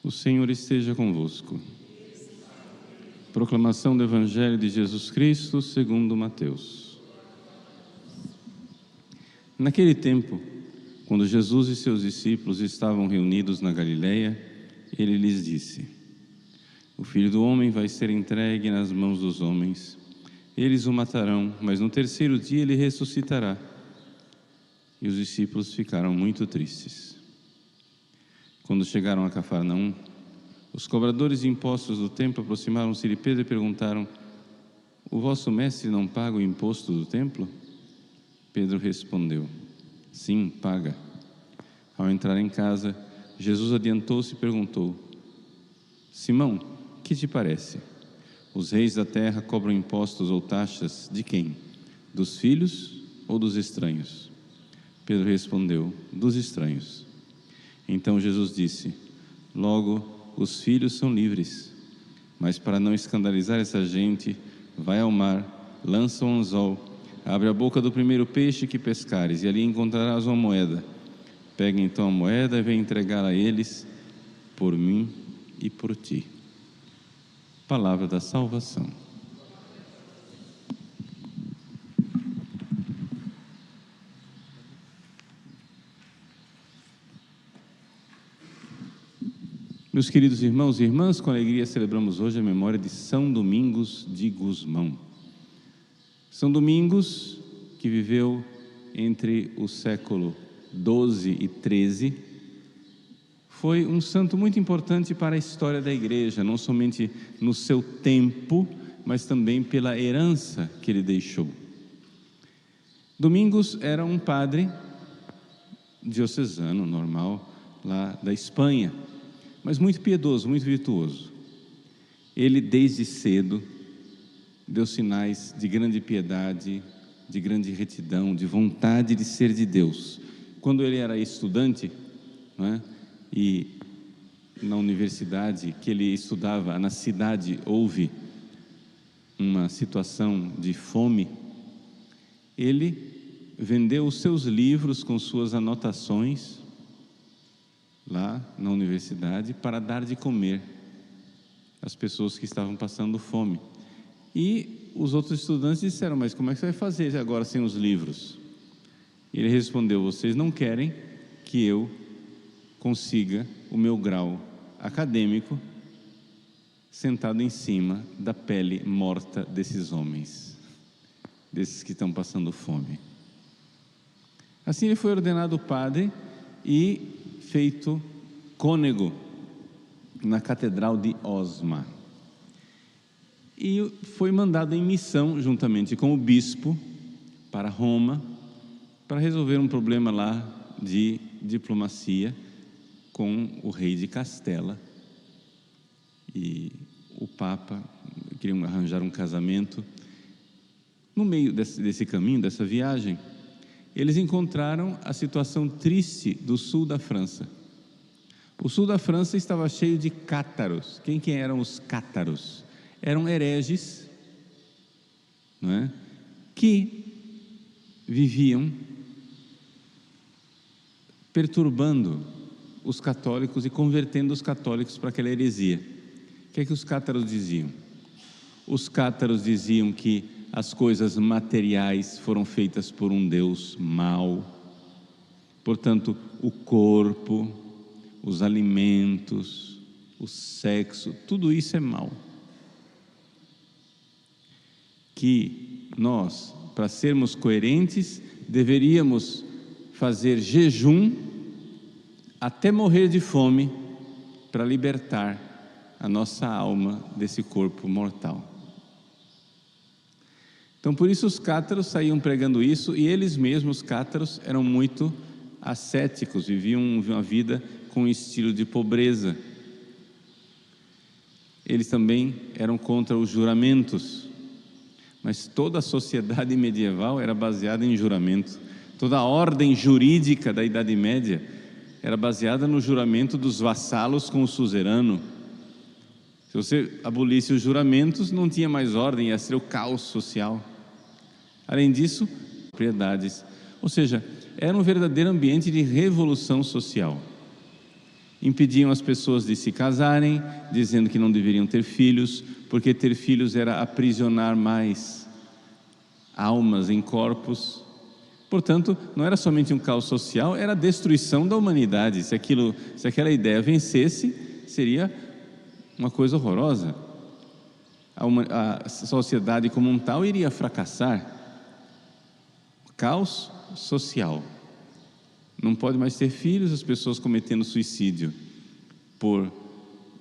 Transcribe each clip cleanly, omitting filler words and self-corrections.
O Senhor esteja convosco. Proclamação do Evangelho de Jesus Cristo segundo Mateus. Naquele tempo, quando Jesus e seus discípulos estavam reunidos na Galileia, ele lhes disse: O Filho do Homem vai ser entregue nas mãos dos homens. Eles o matarão, mas no terceiro dia ele ressuscitará. E os discípulos ficaram muito tristes. Quando chegaram a Cafarnaum, os cobradores de impostos do templo aproximaram-se de Pedro e perguntaram: O vosso mestre não paga o imposto do templo? Pedro respondeu: Sim, paga. Ao entrar em casa, Jesus adiantou-se e perguntou: Simão, que te parece? Os reis da terra cobram impostos ou taxas de quem? Dos filhos ou dos estranhos? Pedro respondeu: Dos estranhos. Então Jesus disse: Logo, os filhos são livres. Mas para não escandalizar essa gente, vai ao mar, lança um anzol, abre a boca do primeiro peixe que pescares, e ali encontrarás uma moeda. Pega então a moeda e vem entregá-la a eles, por mim e por ti. Palavra da salvação. Meus queridos irmãos e irmãs, com alegria celebramos hoje a memória de São Domingos de Gusmão. São Domingos, que viveu entre o século XII e XIII, foi um santo muito importante para a história da Igreja, não somente no seu tempo, mas também pela herança que ele deixou. Domingos era um padre diocesano, normal, lá da Espanha, mas muito piedoso, muito virtuoso. Ele, desde cedo, deu sinais de grande piedade, de grande retidão, de vontade de ser de Deus. Quando ele era estudante, e na universidade que ele estudava, na cidade, houve uma situação de fome, ele vendeu os seus livros com suas anotações lá na universidade para dar de comer às pessoas que estavam passando fome. E os outros estudantes disseram: mas como é que você vai fazer agora sem os livros? Ele respondeu: vocês não querem que eu consiga o meu grau acadêmico sentado em cima da pele morta desses homens, desses que estão passando fome. Assim ele foi ordenado padre e feito cônego na Catedral de Osma. E foi mandado em missão, juntamente com o bispo, para Roma, para resolver um problema lá de diplomacia com o rei de Castela. E o Papa queria arranjar um casamento. No meio desse caminho, dessa viagem, eles encontraram a situação triste do sul da França. O sul da França estava cheio de cátaros. Quem eram os cátaros? Eram hereges, que viviam perturbando os católicos e convertendo os católicos para aquela heresia. O que é que os cátaros diziam? Os cátaros diziam que as coisas materiais foram feitas por um Deus mau. Portanto, o corpo, os alimentos, o sexo, tudo isso é mau. Que nós, para sermos coerentes, deveríamos fazer jejum até morrer de fome para libertar a nossa alma desse corpo mortal. Então, por isso os cátaros saíam pregando isso, e eles mesmos, cátaros, eram muito ascéticos, viviam uma vida com um estilo de pobreza. Eles também eram contra os juramentos, mas toda a sociedade medieval era baseada em juramento. Toda a ordem jurídica da Idade Média era baseada no juramento dos vassalos com o suzerano. Se você abolisse os juramentos, não tinha mais ordem, ia ser o caos social. Além disso, propriedades, ou seja, era um verdadeiro ambiente de revolução social. Impediam as pessoas de se casarem, dizendo que não deveriam ter filhos, porque ter filhos era aprisionar mais almas em corpos. Portanto, não era somente um caos social, era a destruição da humanidade. Se aquela ideia vencesse, seria uma coisa horrorosa. A sociedade como um tal iria fracassar. Caos social. Não pode mais ter filhos, as pessoas cometendo suicídio por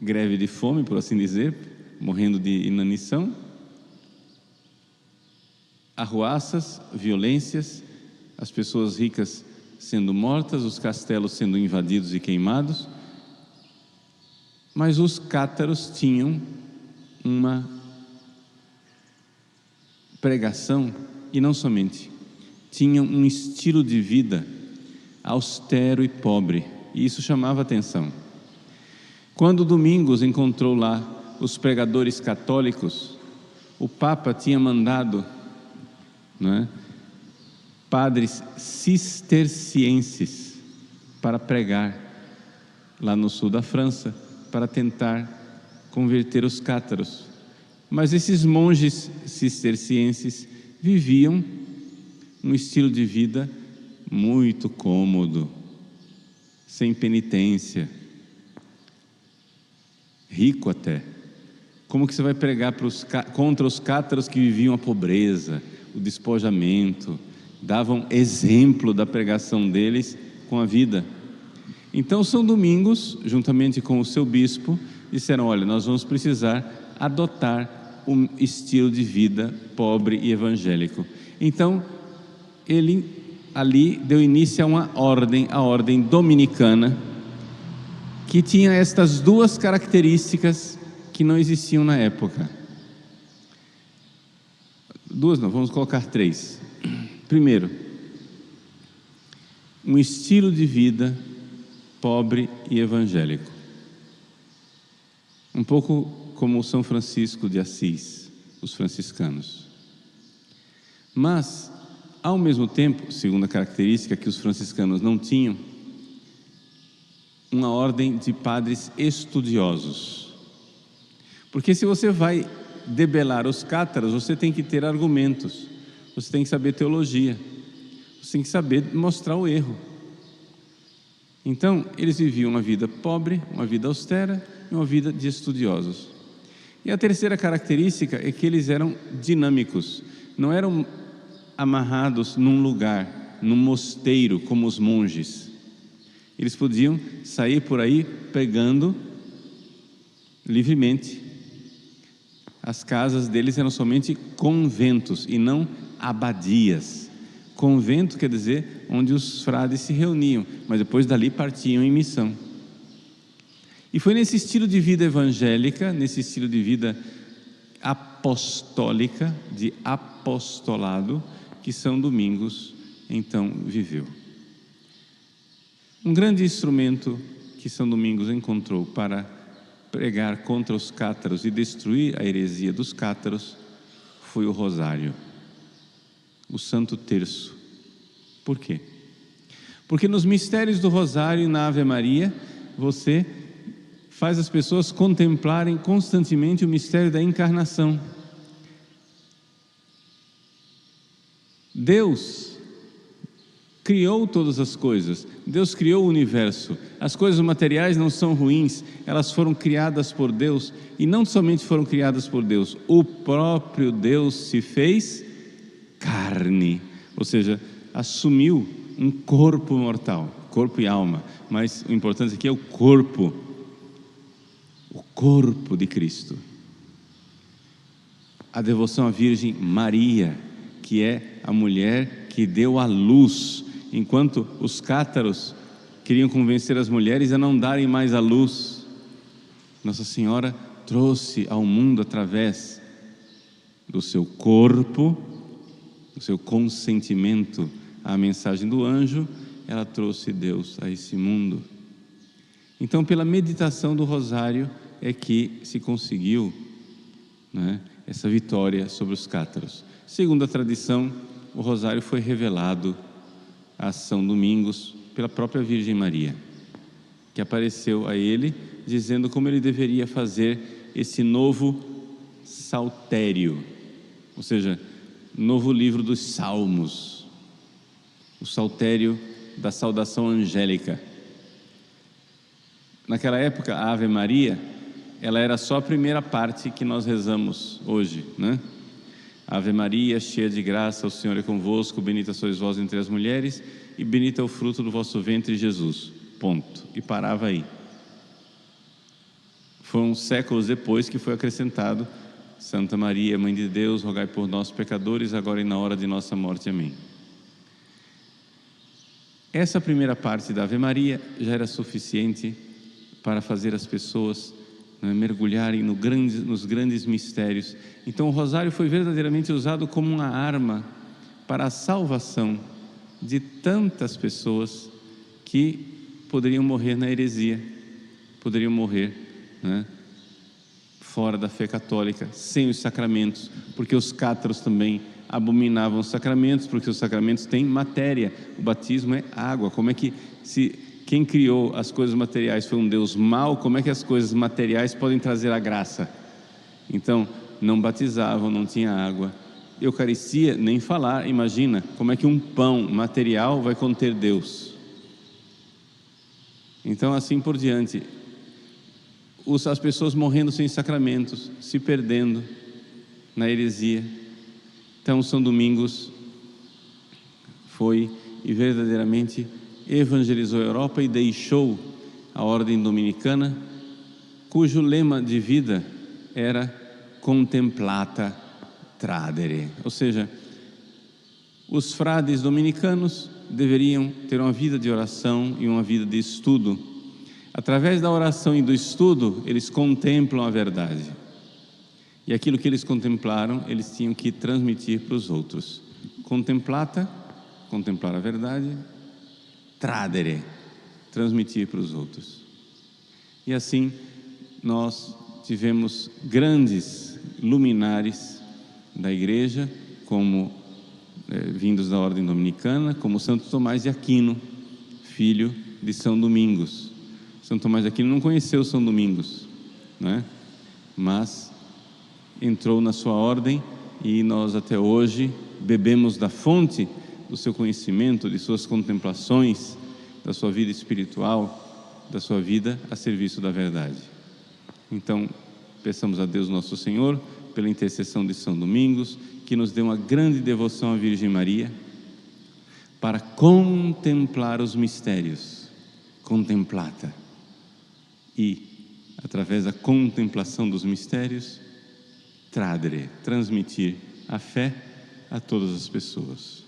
greve de fome, por assim dizer, morrendo de inanição. Arruaças, violências, as pessoas ricas sendo mortas, os castelos sendo invadidos e queimados. Mas os cátaros tinham uma pregação, e não somente, tinham um estilo de vida austero e pobre, e isso chamava atenção. Quando Domingos encontrou lá os pregadores católicos, o Papa tinha mandado, padres cistercienses para pregar lá no sul da França, para tentar converter os cátaros. Mas esses monges cistercienses viviam um estilo de vida muito cômodo, sem penitência, rico até. Como que você vai pregar contra os cátaros que viviam a pobreza, o despojamento, davam exemplo da pregação deles com a vida? Então São Domingos, juntamente com o seu bispo, disseram: olha, nós vamos precisar adotar um estilo de vida pobre e evangélico. Então ele ali deu início a uma ordem, a ordem dominicana, que tinha estas duas características que não existiam na época. Duas não, vamos colocar três. Primeiro, um estilo de vida pobre e evangélico. Um pouco como São Francisco de Assis, os franciscanos. Mas, ao mesmo tempo, segunda característica que os franciscanos não tinham, uma ordem de padres estudiosos. Porque se você vai debelar os cátaros, você tem que ter argumentos, você tem que saber teologia, você tem que saber mostrar o erro. Então, eles viviam uma vida pobre, uma vida austera e uma vida de estudiosos. E a terceira característica é que eles eram dinâmicos, não eram amarrados num lugar, num mosteiro, como os monges. Eles podiam sair por aí pregando livremente. As casas deles eram somente conventos e não abadias. Convento quer dizer onde os frades se reuniam, mas depois dali partiam em missão. E foi nesse estilo de vida evangélica, nesse estilo de vida apostólica, de apostolado, que São Domingos então viveu. Um grande instrumento que São Domingos encontrou para pregar contra os cátaros e destruir a heresia dos cátaros foi o rosário, o Santo Terço. Por quê? Porque nos mistérios do rosário e na Ave Maria, você faz as pessoas contemplarem constantemente o mistério da encarnação. Deus criou todas as coisas, Deus criou o universo. As coisas materiais não são ruins, elas foram criadas por Deus, e não somente foram criadas por Deus, o próprio Deus se fez carne, ou seja, assumiu um corpo mortal, corpo e alma, mas o importante aqui é o corpo de Cristo. A devoção à Virgem Maria, que é a mulher que deu à luz, enquanto os cátaros queriam convencer as mulheres a não darem mais à luz, Nossa Senhora trouxe ao mundo através do seu corpo, do seu consentimento à mensagem do anjo, ela trouxe Deus a esse mundo. Então, pela meditação do rosário é que se conseguiu, essa vitória sobre os cátaros. Segundo a tradição, o rosário foi revelado a São Domingos pela própria Virgem Maria. que apareceu a ele, dizendo como ele deveria fazer esse novo saltério, ou seja, novo livro dos Salmos, o saltério da saudação angélica. Naquela época, a Ave Maria, ela era só a primeira parte que nós rezamos hoje, né? Ave Maria, cheia de graça, o Senhor é convosco, bendita sois vós entre as mulheres, e bendito é o fruto do vosso ventre, Jesus. Ponto. E parava aí. Foram séculos depois que foi acrescentado: Santa Maria, Mãe de Deus, rogai por nós pecadores, agora e na hora de nossa morte. Amém. Essa primeira parte da Ave Maria já era suficiente para fazer as pessoas mergulharem nos grandes mistérios. Então o rosário foi verdadeiramente usado como uma arma para a salvação de tantas pessoas que poderiam morrer na heresia, poderiam morrer fora da fé católica, sem os sacramentos, porque os cátaros também abominavam os sacramentos, porque os sacramentos têm matéria, o batismo é água. Como é que, se quem criou as coisas materiais foi um Deus mau, como é que as coisas materiais podem trazer a graça? Então, não batizavam, não tinha água. Eucaristia, nem falar, imagina, como é que um pão material vai conter Deus? Então, assim por diante, as pessoas morrendo sem sacramentos, se perdendo na heresia. Então, São Domingos foi e verdadeiramente evangelizou a Europa e deixou a ordem dominicana, cujo lema de vida era contemplata tradere, ou seja, os frades dominicanos deveriam ter uma vida de oração e uma vida de estudo. Através da oração e do estudo, eles contemplam a verdade. E aquilo que eles contemplaram, eles tinham que transmitir para os outros. Contemplata, contemplar a verdade, tradere, transmitir para os outros. E assim, nós tivemos grandes luminares da igreja, como vindos da ordem dominicana, como Santo Tomás de Aquino, filho de São Domingos. São Tomás de Aquino não conheceu São Domingos, né? Mas entrou na sua ordem e nós até hoje bebemos da fonte do seu conhecimento, de suas contemplações, da sua vida espiritual, da sua vida a serviço da verdade. Então, peçamos a Deus nosso Senhor, pela intercessão de São Domingos, que nos dê uma grande devoção à Virgem Maria, para contemplar os mistérios, contemplata, e, através da contemplação dos mistérios, tradere, transmitir a fé a todas as pessoas.